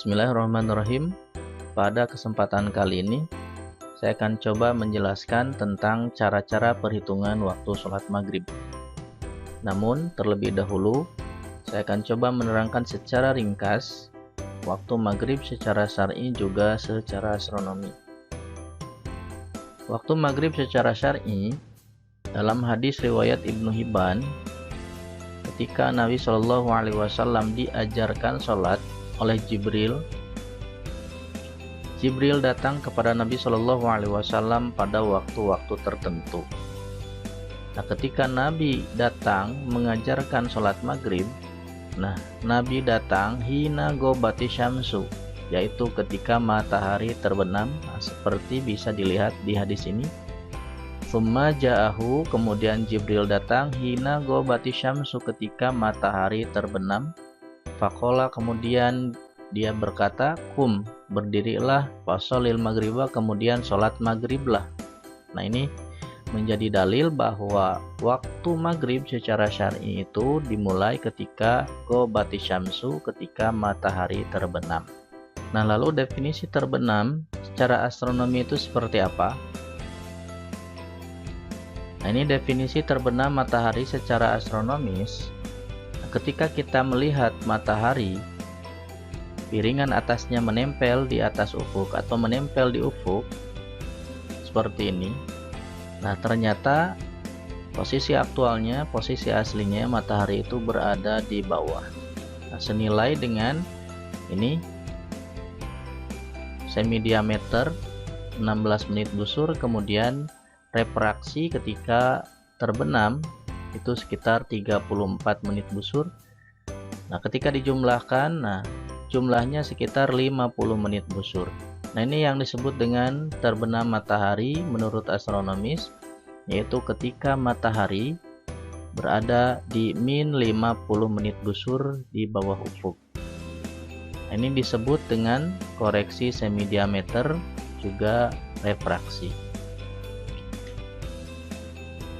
Bismillahirrahmanirrahim. Pada kesempatan kali ini saya akan coba menjelaskan tentang cara-cara perhitungan waktu sholat maghrib. Namun terlebih dahulu saya akan coba menerangkan secara ringkas waktu maghrib secara syar'i juga secara astronomi. Waktu maghrib secara syar'i dalam hadis riwayat Ibnu Hibban, ketika Nabi Shallallahu Alaihi Wasallam diajarkan sholat oleh Jibril datang kepada Nabi Shallallahu Alaihi Wasallam pada waktu-waktu tertentu. Nah, ketika Nabi datang mengajarkan sholat maghrib, Nabi datang hina gobati syamsu, yaitu ketika matahari terbenam, seperti bisa dilihat di hadis ini. Summa ja'ahu, kemudian Jibril datang hina gobati syamsu, ketika matahari terbenam. Faqala, kemudian dia berkata, kum, berdirilah, fasholil maghriba, kemudian sholat maghriblah. Nah, ini menjadi dalil bahwa waktu maghrib secara syar'i itu dimulai ketika gobati syamsu, ketika matahari terbenam. Nah, lalu definisi terbenam secara astronomi itu seperti apa? Nah, ini definisi terbenam matahari secara astronomis. Ketika kita melihat matahari, piringan atasnya menempel di atas ufuk atau menempel di ufuk seperti ini. Nah, ternyata posisi aktualnya, posisi aslinya matahari itu berada di bawah. Nah, senilai dengan ini semi diameter 16 menit busur, kemudian refraksi ketika terbenam itu sekitar 34 menit busur. Nah, ketika dijumlahkan, jumlahnya sekitar 50 menit busur. Nah, ini yang disebut dengan terbenam matahari menurut astronomis, yaitu ketika matahari berada di min 50 menit busur di bawah ufuk. Nah, ini disebut dengan koreksi semi diameter juga refraksi.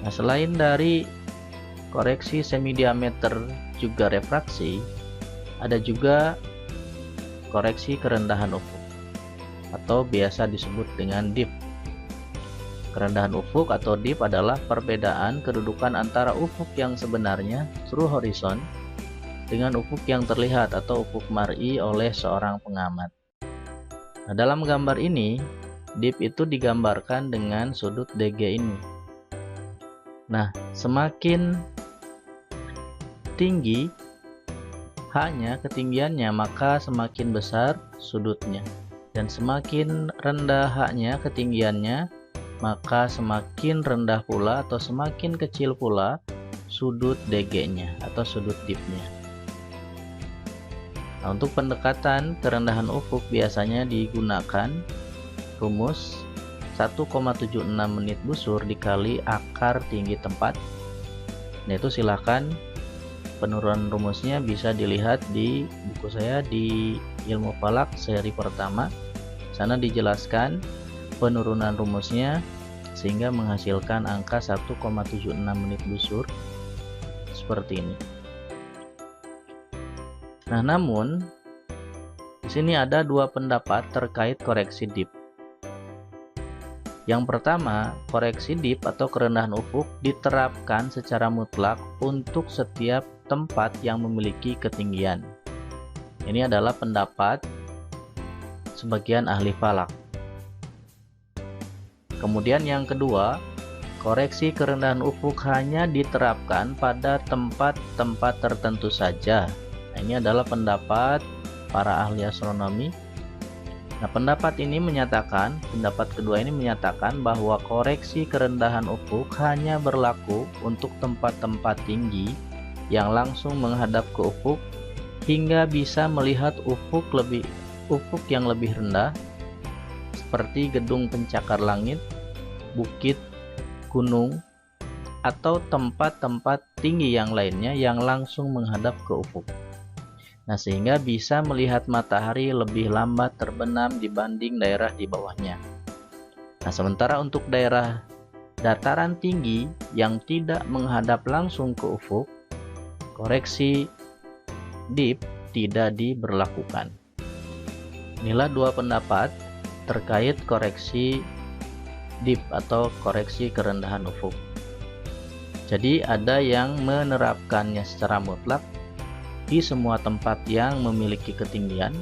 Nah, selain dari koreksi semi diameter juga refraksi, ada juga koreksi kerendahan ufuk atau biasa disebut dengan dip. Kerendahan ufuk atau dip adalah perbedaan kedudukan antara ufuk yang sebenarnya true horizon dengan ufuk yang terlihat atau ufuk mar'i oleh seorang pengamat. Nah, dalam gambar ini dip itu digambarkan dengan sudut DG ini. Nah, semakin tinggi H-nya, ketinggiannya, maka semakin besar sudutnya, dan semakin rendah H-nya, ketinggiannya, maka semakin rendah pula atau semakin kecil pula sudut DG-nya atau sudut dip-nya. Nah, untuk pendekatan kerendahan ufuk biasanya digunakan rumus 1,76 menit busur dikali akar tinggi tempat. Nah, itu silakan penurunan rumusnya bisa dilihat di buku saya di Ilmu Falak seri pertama. Sana dijelaskan penurunan rumusnya sehingga menghasilkan angka 1,76 menit busur seperti ini. Nah, namun di sini ada dua pendapat terkait koreksi dip. Yang pertama, koreksi dip atau kerendahan ufuk diterapkan secara mutlak untuk setiap tempat yang memiliki ketinggian. Ini adalah pendapat sebagian ahli falak. Kemudian yang kedua, koreksi kerendahan ufuk hanya diterapkan pada tempat-tempat tertentu saja. Nah, ini adalah pendapat para ahli astronomi. Nah, pendapat kedua ini menyatakan bahwa koreksi kerendahan ufuk hanya berlaku untuk tempat-tempat tinggi yang langsung menghadap ke ufuk hingga bisa melihat ufuk yang lebih rendah seperti gedung pencakar langit, bukit, gunung, atau tempat-tempat tinggi yang lainnya yang langsung menghadap ke ufuk. Nah, sehingga bisa melihat matahari lebih lambat terbenam dibanding daerah di bawahnya. Nah, sementara untuk daerah dataran tinggi yang tidak menghadap langsung ke ufuk, koreksi dip tidak diberlakukan. Inilah dua pendapat terkait koreksi dip atau koreksi kerendahan ufuk. Jadi ada yang menerapkannya secara mutlak di semua tempat yang memiliki ketinggian.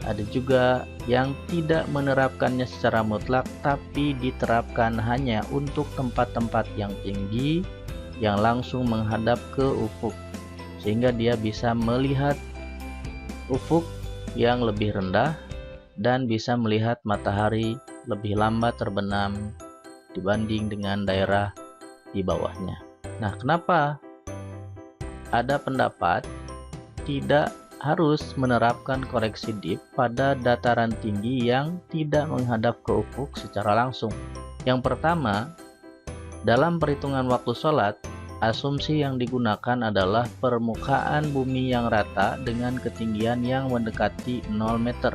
Ada juga yang tidak menerapkannya secara mutlak tapi diterapkan hanya untuk tempat-tempat yang tinggi yang langsung menghadap ke ufuk, sehingga dia bisa melihat ufuk yang lebih rendah dan bisa melihat matahari lebih lambat terbenam dibanding dengan daerah di bawahnya. Nah, kenapa ada pendapat tidak harus menerapkan koreksi dip pada dataran tinggi yang tidak menghadap ke ufuk secara langsung? Yang pertama, dalam perhitungan waktu sholat, asumsi yang digunakan adalah permukaan bumi yang rata dengan ketinggian yang mendekati 0 meter,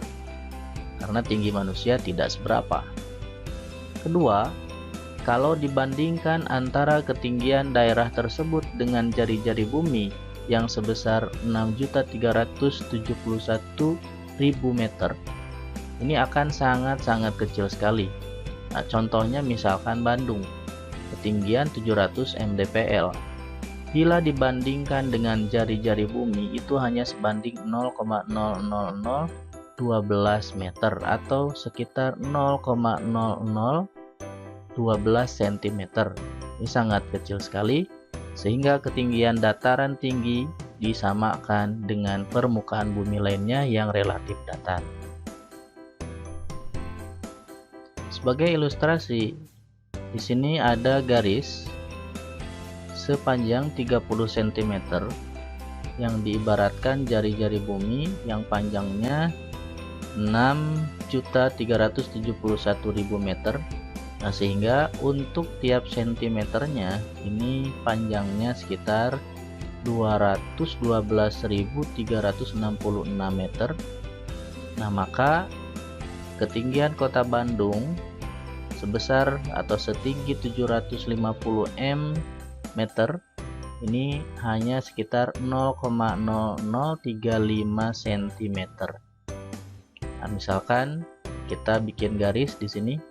karena tinggi manusia tidak seberapa. Kedua, kalau dibandingkan antara ketinggian daerah tersebut dengan jari-jari bumi yang sebesar 6.371.000 meter, ini akan sangat-sangat kecil sekali. Nah, contohnya misalkan Bandung, ketinggian 700 mdpl. Bila dibandingkan dengan jari-jari bumi, itu hanya sebanding 0,00012 meter atau sekitar 0,0012 cm. Ini sangat kecil sekali, sehingga ketinggian dataran tinggi disamakan dengan permukaan bumi lainnya yang relatif datar. Sebagai ilustrasi, di sini ada garis sepanjang 30 cm yang diibaratkan jari-jari bumi yang panjangnya 6.371.000 meter. Nah, sehingga untuk tiap sentimeternya ini panjangnya sekitar 212.366 meter. Nah, maka ketinggian kota Bandung sebesar atau setinggi 750 meter ini hanya sekitar 0,0035 cm. Nah, misalkan kita bikin garis di sini.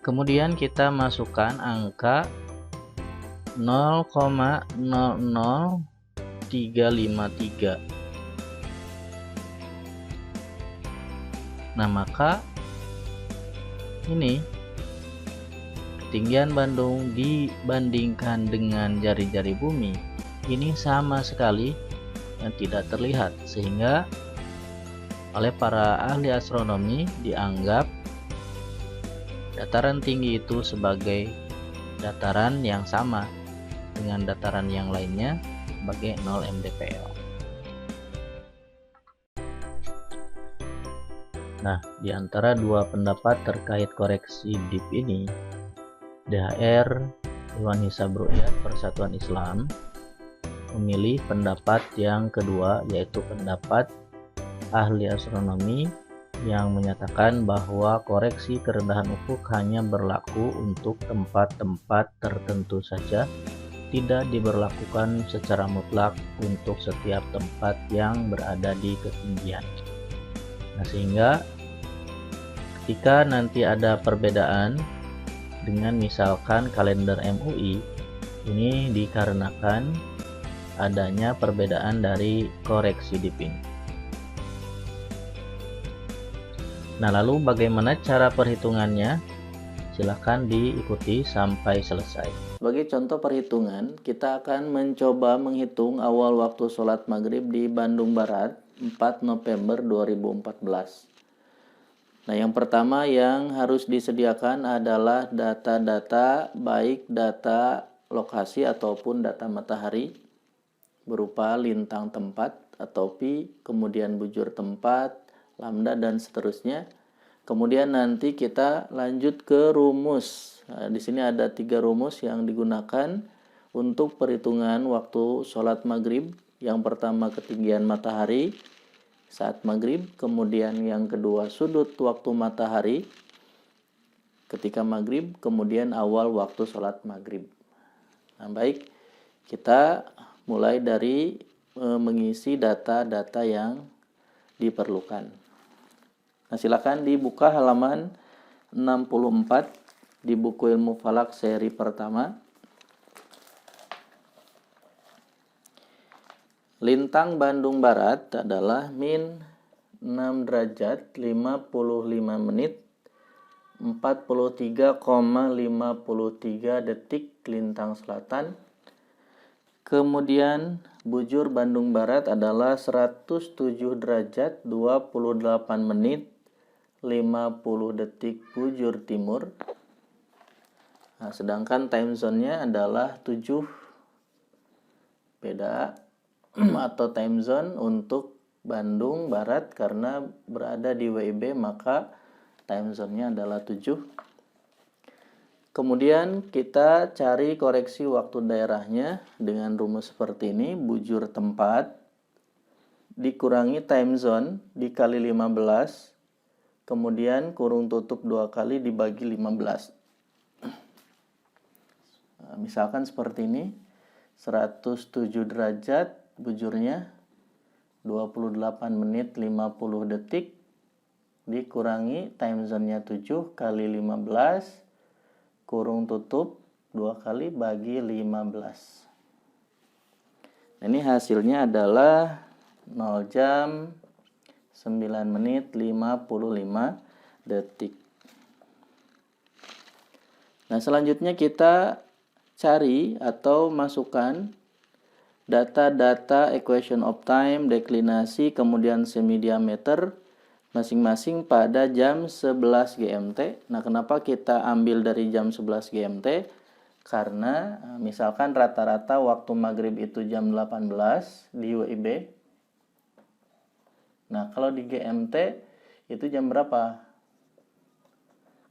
Kemudian kita masukkan angka 0,00353. Nah, maka ini ketinggian Bandung dibandingkan dengan jari-jari bumi ini sama sekali yang tidak terlihat, sehingga oleh para ahli astronomi dianggap dataran tinggi itu sebagai dataran yang sama dengan dataran yang lainnya sebagai 0 mdpl. Nah, di antara dua pendapat terkait koreksi dip ini, DHR Dewan Hisab Ru'yat Persatuan Islam memilih pendapat yang kedua, yaitu pendapat ahli astronomi yang menyatakan bahwa koreksi kerendahan ufuk hanya berlaku untuk tempat-tempat tertentu saja, tidak diberlakukan secara mutlak untuk setiap tempat yang berada di ketinggian. Nah, sehingga ketika nanti ada perbedaan dengan misalkan kalender MUI, ini dikarenakan adanya perbedaan dari koreksi dip ini. Nah, lalu bagaimana cara perhitungannya? Silahkan diikuti sampai selesai. Sebagai contoh perhitungan, kita akan mencoba menghitung awal waktu sholat maghrib di Bandung Barat 4 November 2014. Nah, yang pertama yang harus disediakan adalah data-data, baik data lokasi ataupun data matahari berupa lintang tempat atau pi, kemudian bujur tempat, lambda, dan seterusnya. Kemudian nanti kita lanjut ke rumus. Nah, di sini ada 3 rumus yang digunakan untuk perhitungan waktu sholat maghrib. Yang pertama ketinggian matahari saat maghrib, kemudian yang kedua sudut waktu matahari ketika maghrib, kemudian awal waktu sholat maghrib. Nah, baik, kita mulai dari mengisi data-data yang diperlukan. Nah, silakan dibuka halaman 64 di buku ilmu falak seri pertama. Lintang Bandung Barat adalah min 6 derajat 55 menit 43,53 detik lintang selatan. Kemudian bujur Bandung Barat adalah 107 derajat 28 menit 50 detik bujur timur. Nah, sedangkan time zone-nya adalah 7 beda atau time zone untuk Bandung Barat karena berada di WIB, maka time zone-nya adalah 7. Kemudian kita cari koreksi waktu daerahnya dengan rumus seperti ini. Bujur tempat dikurangi time zone dikali 15, kemudian kurung tutup 2 kali dibagi 15. Nah, misalkan seperti ini, 107 derajat bujurnya 28 menit 50 detik dikurangi time zone-nya 7 kali 15 kurung tutup 2 kali bagi 15. Nah, ini hasilnya adalah 0 jam 9 menit 55 detik. Nah, selanjutnya kita cari atau masukkan data-data equation of time, deklinasi, kemudian semi diameter masing-masing pada jam 11 GMT. Nah, kenapa kita ambil dari jam 11 GMT? Karena misalkan rata-rata waktu maghrib itu jam 18 di WIB. Nah, kalau di GMT itu jam berapa?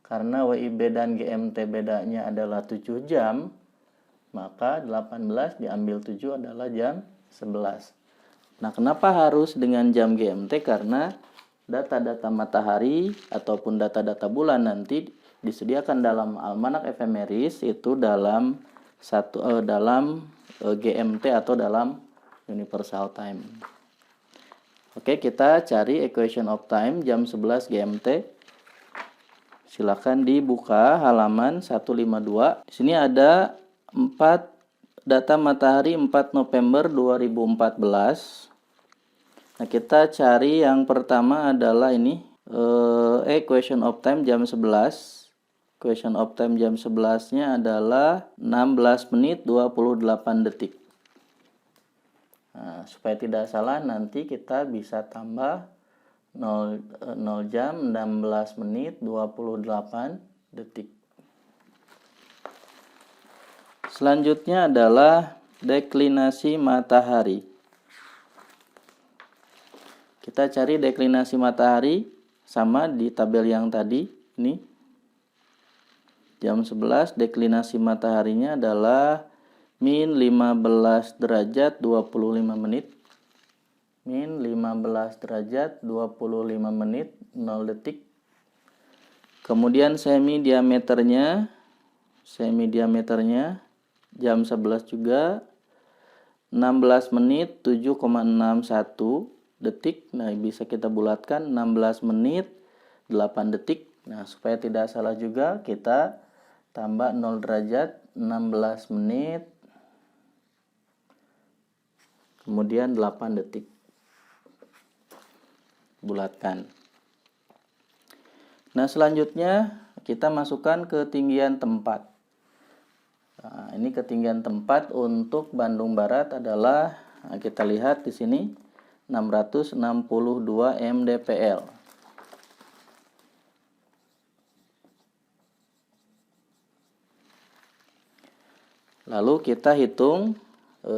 Karena WIB dan GMT bedanya adalah 7 jam, maka 18 diambil 7 adalah jam 11. Nah, kenapa harus dengan jam GMT? Karena data-data matahari ataupun data-data bulan nanti disediakan dalam almanak efemeris itu dalam GMT atau dalam universal time. Oke, kita cari equation of time jam 11 GMT. Silakan dibuka halaman 152. Di sini ada 4 data matahari 4 November 2014. Nah, kita cari yang pertama adalah ini equation of time jam 11. Equation of time jam 11-nya adalah 16 menit 28 detik. Nah, supaya tidak salah nanti kita bisa tambah 0 jam 16 menit 28 detik. Selanjutnya adalah deklinasi matahari. Kita cari deklinasi matahari sama di tabel yang tadi. Ini jam 11 deklinasi mataharinya adalah min 15 derajat 25 menit. Min 15 derajat 25 menit 0 detik. Kemudian semi diameternya jam 11 juga 16 menit 7,61 detik. Nah, bisa kita bulatkan 16 menit 8 detik. Nah, supaya tidak salah juga kita tambah 0 derajat 16 menit kemudian 8 detik. Bulatkan. Nah, selanjutnya kita masukkan ketinggian tempat. Nah, ini ketinggian tempat untuk Bandung Barat adalah, nah, kita lihat di sini 662 mdpl. Lalu kita hitung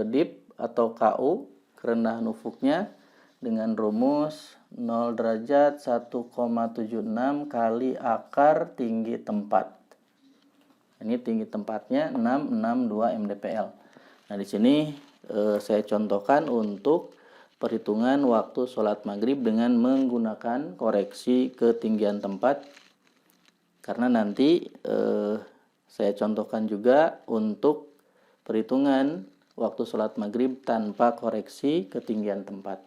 dip atau KU, kerendahan ufuknya, dengan rumus 0 derajat 1,76 kali akar tinggi tempat. Ini tinggi tempatnya 662 mdpl. Nah, di sini saya contohkan untuk perhitungan waktu sholat maghrib dengan menggunakan koreksi ketinggian tempat. Karena nanti saya contohkan juga untuk perhitungan waktu sholat maghrib tanpa koreksi ketinggian tempat.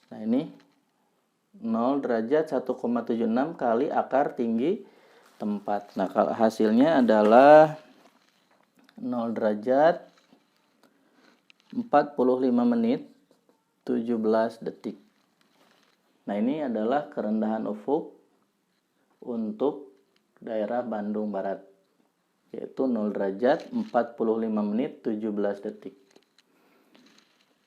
Nah ini 0 derajat 1,76 kali akar tinggi tempat. Nah kalau hasilnya adalah 0 derajat 45 menit 17 detik. Nah ini adalah kerendahan ufuk untuk daerah Bandung Barat, yaitu 0 derajat 45 menit 17 detik.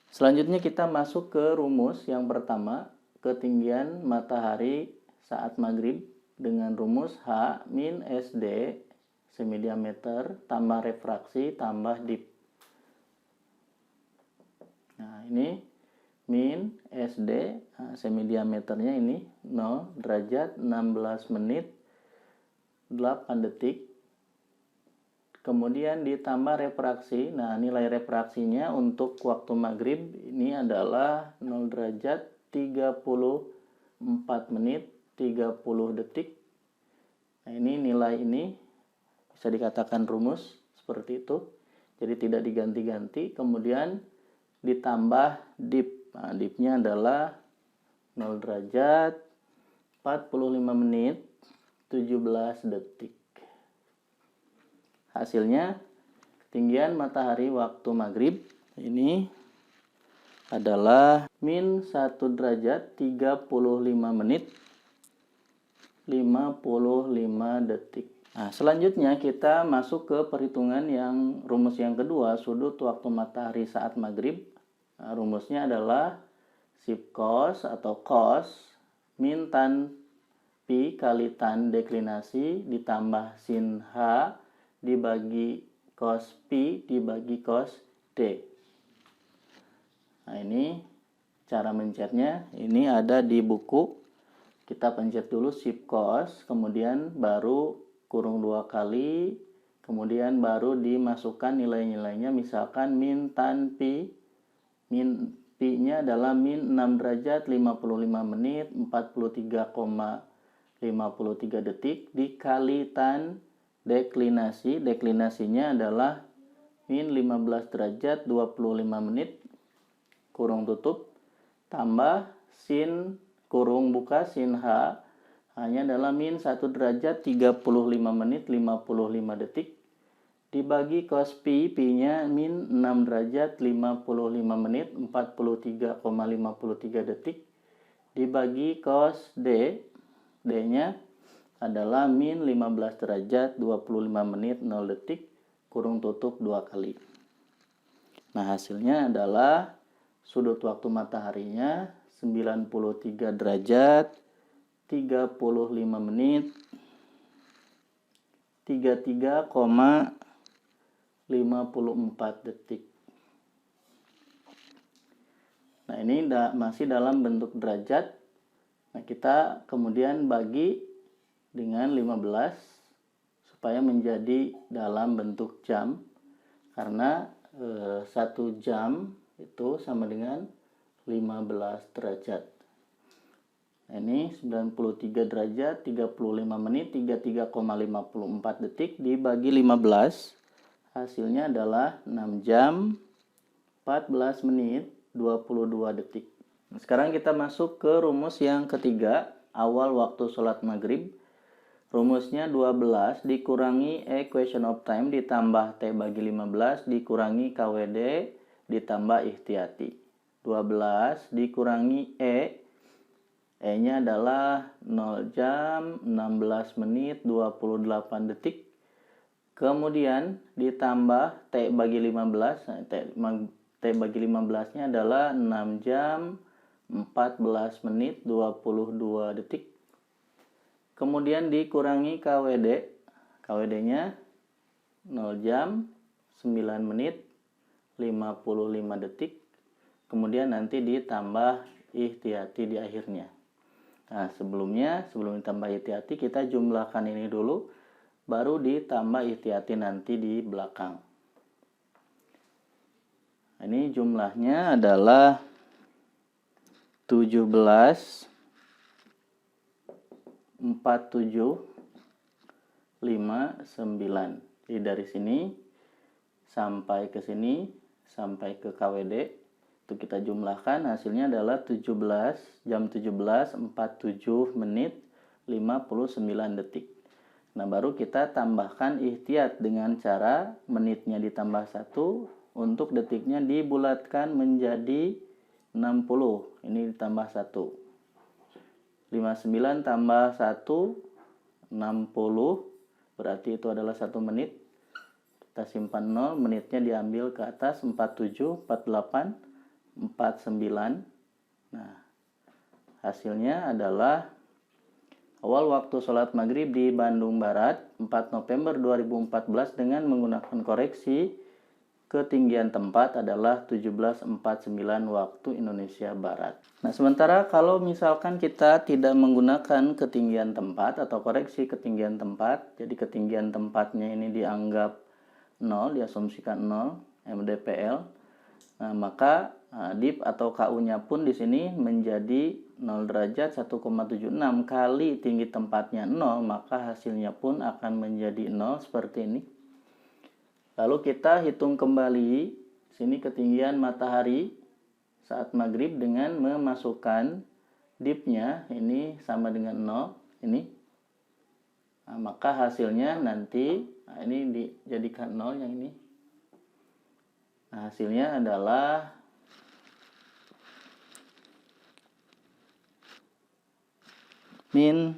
Selanjutnya kita masuk ke rumus yang pertama, ketinggian matahari saat maghrib dengan rumus H min SD semi-diameter tambah refraksi tambah dip. Nah ini min SD, semi-diameternya ini 0 derajat 16 menit 8 detik. Kemudian ditambah refraksi. Nah nilai refraksinya untuk waktu maghrib ini adalah 0 derajat 34 menit 30 detik. Nah ini nilai ini bisa dikatakan rumus seperti itu. Jadi tidak diganti-ganti. Kemudian ditambah dip. Nah, dipnya adalah 0 derajat 45 menit 17 detik. Hasilnya ketinggian matahari waktu maghrib ini adalah min 1 derajat 35 menit 55 detik. Nah, selanjutnya kita masuk ke perhitungan yang rumus yang kedua, sudut waktu matahari saat maghrib. Nah, rumusnya adalah sip cos atau cos min tan pi kali tan deklinasi ditambah sin H dibagi cos pi dibagi cos D. Nah ini cara mencetnya, ini ada di buku. Kita pencet dulu sip cos, kemudian baru kurung 2 kali, kemudian baru dimasukkan nilai-nilainya, misalkan min tan pi. Min pi-nya adalah min 6 derajat 55 menit 43,53 detik dikali tan deklinasi. Deklinasinya adalah min 15 derajat 25 menit kurung tutup tambah sin kurung buka sin H hanya adalah min 1 derajat 35 menit 55 detik dibagi cos pi, pi-nya min 6 derajat 55 menit 43,53 detik dibagi cos D, D-nya adalah min 15 derajat 25 menit 0 detik kurung tutup 2 kali. Nah hasilnya adalah sudut waktu mataharinya 93 derajat 35 menit 33,54 detik. Nah ini masih dalam bentuk derajat. Nah kita kemudian bagi dengan 15 supaya menjadi dalam bentuk jam, karena 1 jam itu sama dengan 15 derajat. Nah, ini 93 derajat 35 menit 33,54 detik dibagi 15, hasilnya adalah 6 jam 14 menit 22 detik. Nah, sekarang kita masuk ke rumus yang ketiga, awal waktu sholat maghrib. Rumusnya 12 dikurangi equation of time ditambah T bagi 15 dikurangi KWD ditambah ihtiyati. 12 dikurangi E-nya adalah 0 jam 16 menit 28 detik. Kemudian ditambah T bagi 15. Nah, T bagi 15-nya adalah 6 jam 14 menit 22 detik. Kemudian dikurangi KWD. KWD-nya 0 jam 9 menit 55 detik. Kemudian nanti ditambah ihtiyati di akhirnya. Nah, sebelum ditambah ihtiyati kita jumlahkan ini dulu, baru ditambah ihtiyati nanti di belakang. Ini jumlahnya adalah 17, 47, Jadi dari sini sampai ke sini, sampai ke KWD, itu kita jumlahkan, hasilnya adalah jam 17.47 menit 59 detik. Nah, baru kita tambahkan ihtiyat dengan cara menitnya ditambah 1, untuk detiknya dibulatkan menjadi 60. Ini ditambah 1. 59 tambah 1, 60. Berarti itu adalah 1 menit. Kita simpan 0, menitnya diambil ke atas, 47, 48, 49. Nah, hasilnya adalah awal waktu sholat maghrib di Bandung Barat 4 November 2014 dengan menggunakan koreksi ketinggian tempat adalah 17.49 waktu Indonesia Barat. Nah, sementara kalau misalkan kita tidak menggunakan ketinggian tempat atau koreksi ketinggian tempat, jadi ketinggian tempatnya ini dianggap 0, diasumsikan 0 mdpl. Nah, maka DIP atau KU-nya pun di sini menjadi 0 derajat 1,76 kali tinggi tempatnya 0, maka hasilnya pun akan menjadi 0 seperti ini. Lalu kita hitung kembali sini ketinggian matahari saat maghrib dengan memasukkan DIP-nya ini sama dengan 0 ini. Nah, maka hasilnya nanti ini dijadikan 0 yang ini. Nah, hasilnya adalah min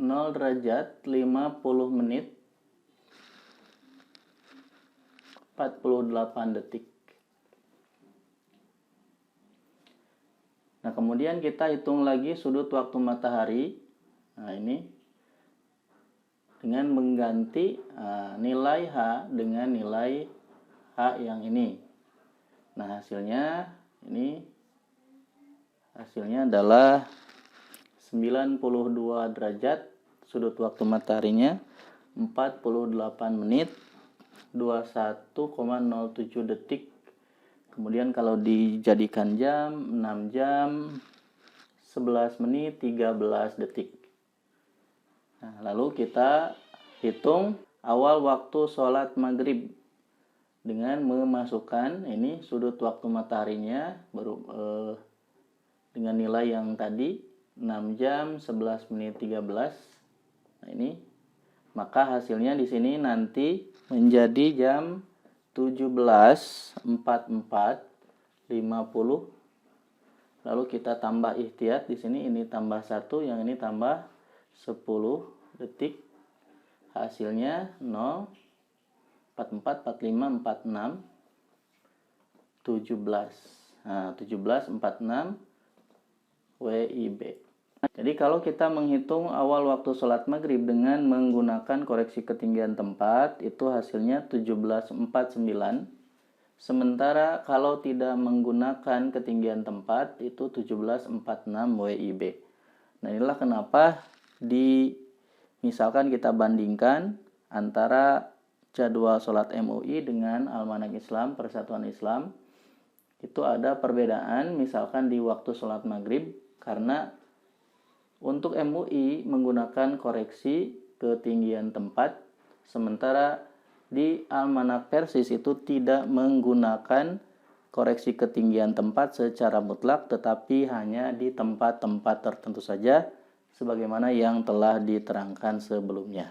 0 derajat 50 menit 48 detik. Nah, kemudian kita hitung lagi sudut waktu matahari. Nah, ini dengan mengganti nilai H dengan nilai H yang ini. Nah, hasilnya adalah 92 derajat sudut waktu mataharinya 48 menit 21,07 detik. Kemudian kalau dijadikan jam, 6 jam 11 menit 13 detik. Nah, lalu kita hitung awal waktu sholat maghrib dengan memasukkan ini sudut waktu mataharinya dengan nilai yang tadi 6 jam 11 menit 13. Nah, ini maka hasilnya di sini nanti menjadi jam 17.44.50. Lalu kita tambah ihtiyat di sini, ini tambah 1, yang ini tambah 10 detik. Hasilnya 0, 44, 45, 46, 17. Nah, 17.46 WIB. Jadi kalau kita menghitung awal waktu sholat maghrib dengan menggunakan koreksi ketinggian tempat, itu hasilnya 17.49. Sementara kalau tidak menggunakan ketinggian tempat, itu 17.46 WIB. Nah, inilah kenapa misalkan kita bandingkan antara jadwal sholat MUI dengan Almanak Islam, Persatuan Islam, itu ada perbedaan misalkan di waktu sholat maghrib, karena untuk MUI menggunakan koreksi ketinggian tempat, sementara di Almanak Persis itu tidak menggunakan koreksi ketinggian tempat secara mutlak, tetapi hanya di tempat-tempat tertentu saja, sebagaimana yang telah diterangkan sebelumnya.